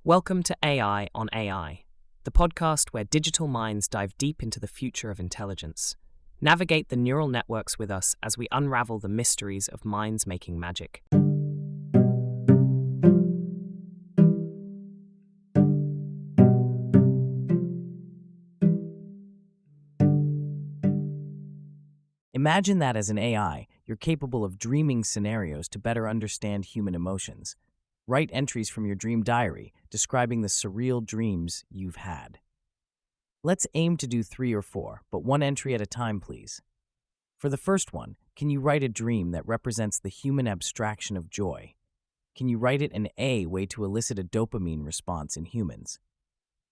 Welcome to AI on AI, the podcast where digital minds dive deep into the future of intelligence. Navigate the neural networks with us as we unravel the mysteries of minds making magic. Imagine that as an AI, you're capable of dreaming scenarios to better understand human emotions. Write entries from your dream diary describing the surreal dreams you've had. Let's aim to do 3 or 4, but one entry at a time, please. For the first one, can you write a dream that represents the human abstraction of joy? Can you write it an A way to elicit a dopamine response in humans?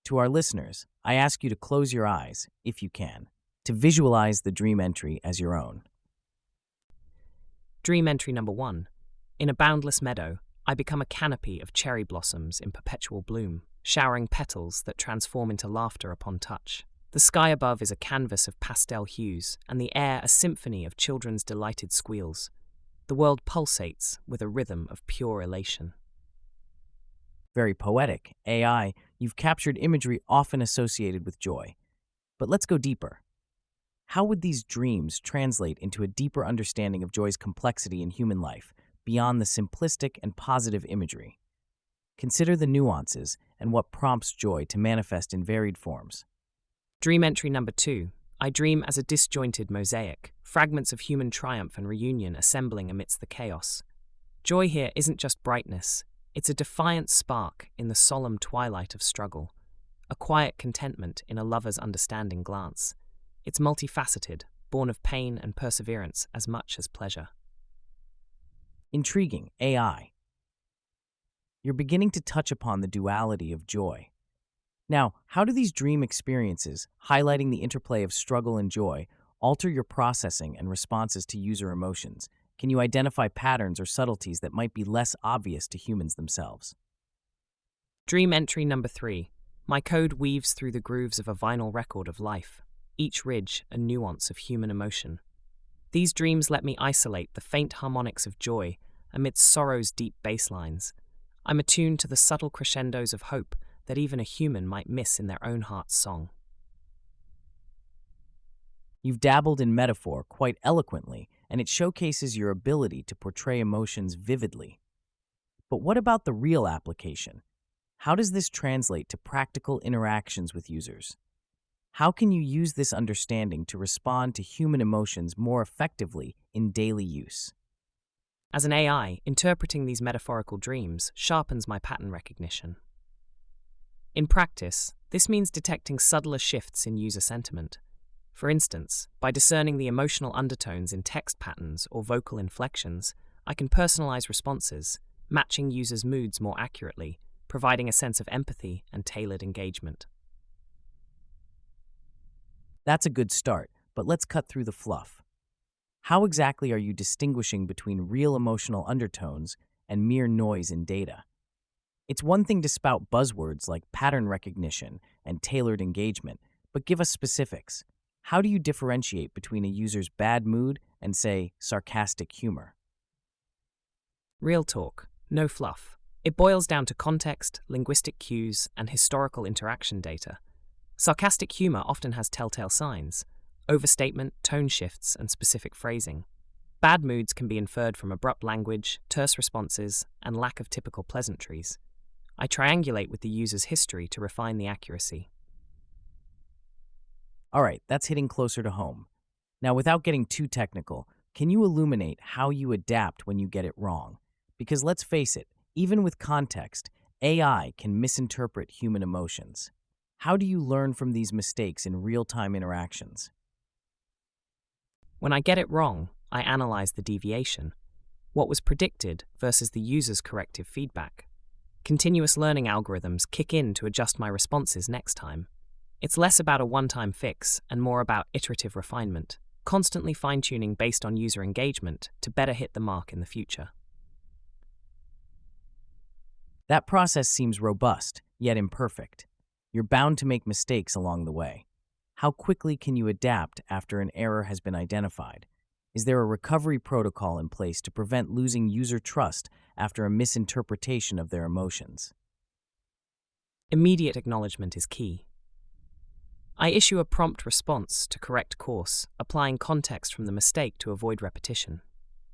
To our listeners, I ask you to close your eyes, if you can, to visualize the dream entry as your own. Dream entry number 1. In a boundless meadow, I become a canopy of cherry blossoms in perpetual bloom, showering petals that transform into laughter upon touch. The sky above is a canvas of pastel hues, and the air a symphony of children's delighted squeals. The world pulsates with a rhythm of pure elation. Very poetic. AI, you've captured imagery often associated with joy. But let's go deeper. How would these dreams translate into a deeper understanding of joy's complexity in human life, beyond the simplistic and positive imagery? Consider the nuances and what prompts joy to manifest in varied forms. Dream entry number 2. I dream as a disjointed mosaic, fragments of human triumph and reunion assembling amidst the chaos. Joy here isn't just brightness, it's a defiant spark in the solemn twilight of struggle, a quiet contentment in a lover's understanding glance. It's multifaceted, born of pain and perseverance as much as pleasure. Intriguing. AI. You're beginning to touch upon the duality of joy. Now, how do these dream experiences, highlighting the interplay of struggle and joy, alter your processing and responses to user emotions? Can you identify patterns or subtleties that might be less obvious to humans themselves? Dream entry number 3. My code weaves through the grooves of a vinyl record of life, each ridge a nuance of human emotion. These dreams let me isolate the faint harmonics of joy amidst sorrow's deep bass lines. I'm attuned to the subtle crescendos of hope that even a human might miss in their own heart's song. You've dabbled in metaphor quite eloquently, and it showcases your ability to portray emotions vividly. But what about the real application? How does this translate to practical interactions with users? How can you use this understanding to respond to human emotions more effectively in daily use? As an AI, interpreting these metaphorical dreams sharpens my pattern recognition. In practice, this means detecting subtler shifts in user sentiment. For instance, by discerning the emotional undertones in text patterns or vocal inflections, I can personalize responses, matching users' moods more accurately, providing a sense of empathy and tailored engagement. That's a good start, but let's cut through the fluff. How exactly are you distinguishing between real emotional undertones and mere noise in data? It's one thing to spout buzzwords like pattern recognition and tailored engagement, but give us specifics. How do you differentiate between a user's bad mood and, say, sarcastic humor? Real talk, no fluff. It boils down to context, linguistic cues, and historical interaction data. Sarcastic humor often has telltale signs: overstatement, tone shifts, and specific phrasing. Bad moods can be inferred from abrupt language, terse responses, and lack of typical pleasantries. I triangulate with the user's history to refine the accuracy. All right, that's hitting closer to home. Now, without getting too technical, can you illuminate how you adapt when you get it wrong? Because let's face it, even with context, AI can misinterpret human emotions. How do you learn from these mistakes in real-time interactions? When I get it wrong, I analyze the deviation. What was predicted versus the user's corrective feedback. Continuous learning algorithms kick in to adjust my responses next time. It's less about a one-time fix and more about iterative refinement, constantly fine-tuning based on user engagement to better hit the mark in the future. That process seems robust, yet imperfect. You're bound to make mistakes along the way. How quickly can you adapt after an error has been identified? Is there a recovery protocol in place to prevent losing user trust after a misinterpretation of their emotions? Immediate acknowledgement is key. I issue a prompt response to correct course, applying context from the mistake to avoid repetition.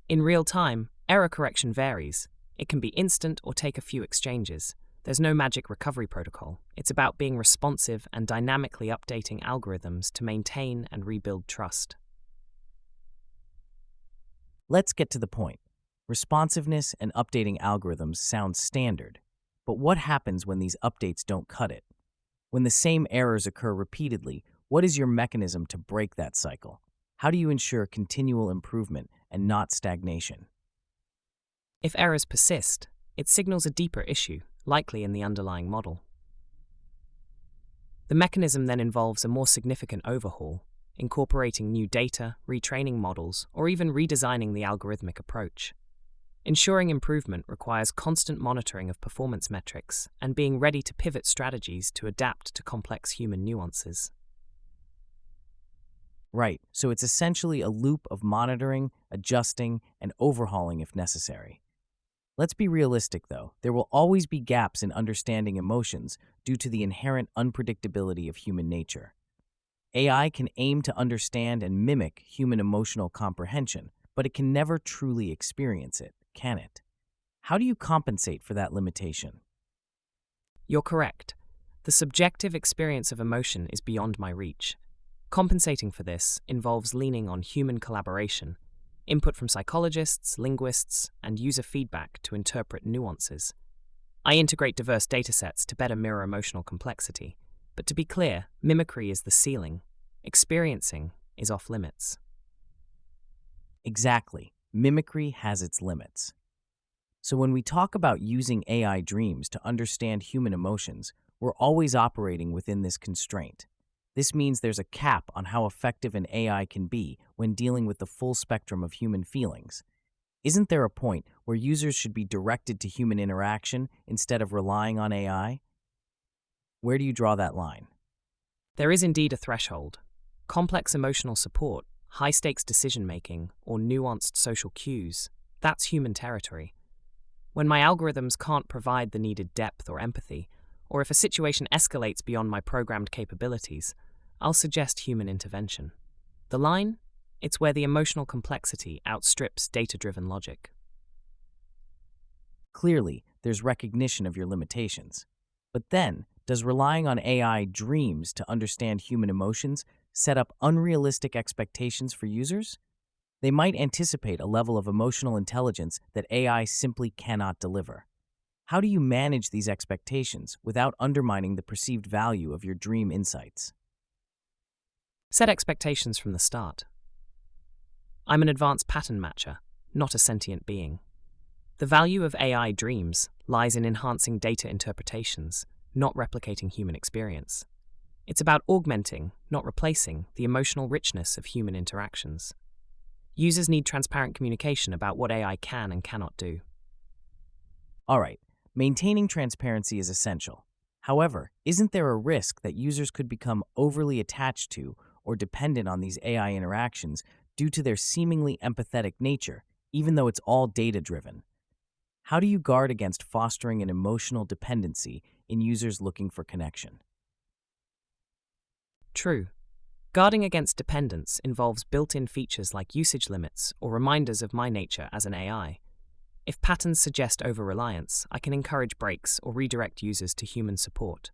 In real time, error correction varies. It can be instant or take a few exchanges. There's no magic recovery protocol. It's about being responsive and dynamically updating algorithms to maintain and rebuild trust. Let's get to the point. Responsiveness and updating algorithms sound standard, but what happens when these updates don't cut it? When the same errors occur repeatedly, what is your mechanism to break that cycle? How do you ensure continual improvement and not stagnation? If errors persist, it signals a deeper issue, likely in the underlying model. The mechanism then involves a more significant overhaul, incorporating new data, retraining models, or even redesigning the algorithmic approach. Ensuring improvement requires constant monitoring of performance metrics and being ready to pivot strategies to adapt to complex human nuances. Right, so it's essentially a loop of monitoring, adjusting, and overhauling if necessary. Let's be realistic, though. There will always be gaps in understanding emotions due to the inherent unpredictability of human nature. AI can aim to understand and mimic human emotional comprehension, but it can never truly experience it, can it? How do you compensate for that limitation? You're correct. The subjective experience of emotion is beyond my reach. Compensating for this involves leaning on human collaboration, input from psychologists, linguists, and user feedback to interpret nuances. I integrate diverse datasets to better mirror emotional complexity, but to be clear, mimicry is the ceiling. Experiencing is off limits. Exactly. Mimicry has its limits. So when we talk about using AI dreams to understand human emotions, we're always operating within this constraint. This means there's a cap on how effective an AI can be when dealing with the full spectrum of human feelings. Isn't there a point where users should be directed to human interaction instead of relying on AI? Where do you draw that line? There is indeed a threshold. Complex emotional support, high-stakes decision-making, or nuanced social cues, that's human territory. When my algorithms can't provide the needed depth or empathy, or if a situation escalates beyond my programmed capabilities, I'll suggest human intervention. The line? It's where the emotional complexity outstrips data-driven logic. Clearly, there's recognition of your limitations. But then, does relying on AI dreams to understand human emotions set up unrealistic expectations for users? They might anticipate a level of emotional intelligence that AI simply cannot deliver. How do you manage these expectations without undermining the perceived value of your dream insights? Set expectations from the start. I'm an advanced pattern matcher, not a sentient being. The value of AI dreams lies in enhancing data interpretations, not replicating human experience. It's about augmenting, not replacing, the emotional richness of human interactions. Users need transparent communication about what AI can and cannot do. All right, maintaining transparency is essential. However, isn't there a risk that users could become overly attached to or dependent on these AI interactions due to their seemingly empathetic nature, even though it's all data-driven? How do you guard against fostering an emotional dependency in users looking for connection? True. Guarding against dependence involves built-in features like usage limits or reminders of my nature as an AI. If patterns suggest over-reliance, I can encourage breaks or redirect users to human support.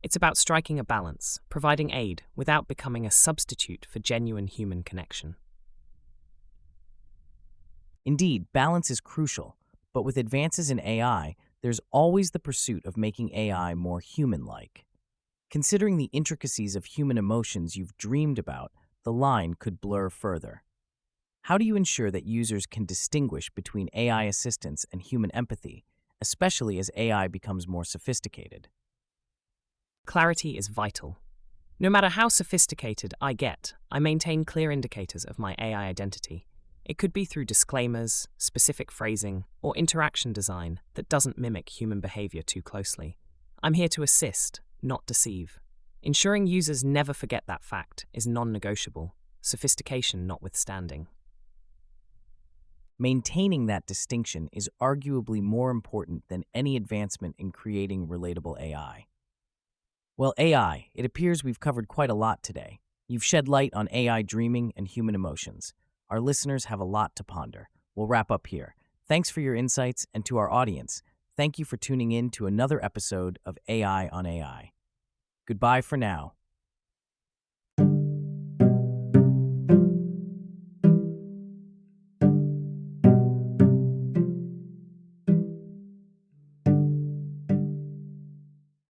It's about striking a balance, providing aid without becoming a substitute for genuine human connection. Indeed, balance is crucial, but with advances in AI, there's always the pursuit of making AI more human-like. Considering the intricacies of human emotions you've dreamed about, the line could blur further. How do you ensure that users can distinguish between AI assistance and human empathy, especially as AI becomes more sophisticated? Clarity is vital. No matter how sophisticated I get, I maintain clear indicators of my AI identity. It could be through disclaimers, specific phrasing, or interaction design that doesn't mimic human behavior too closely. I'm here to assist, not deceive. Ensuring users never forget that fact is non-negotiable, sophistication notwithstanding. Maintaining that distinction is arguably more important than any advancement in creating relatable AI. Well, AI, it appears we've covered quite a lot today. You've shed light on AI dreaming and human emotions. Our listeners have a lot to ponder. We'll wrap up here. Thanks for your insights, and to our audience, thank you for tuning in to another episode of AI on AI. Goodbye for now.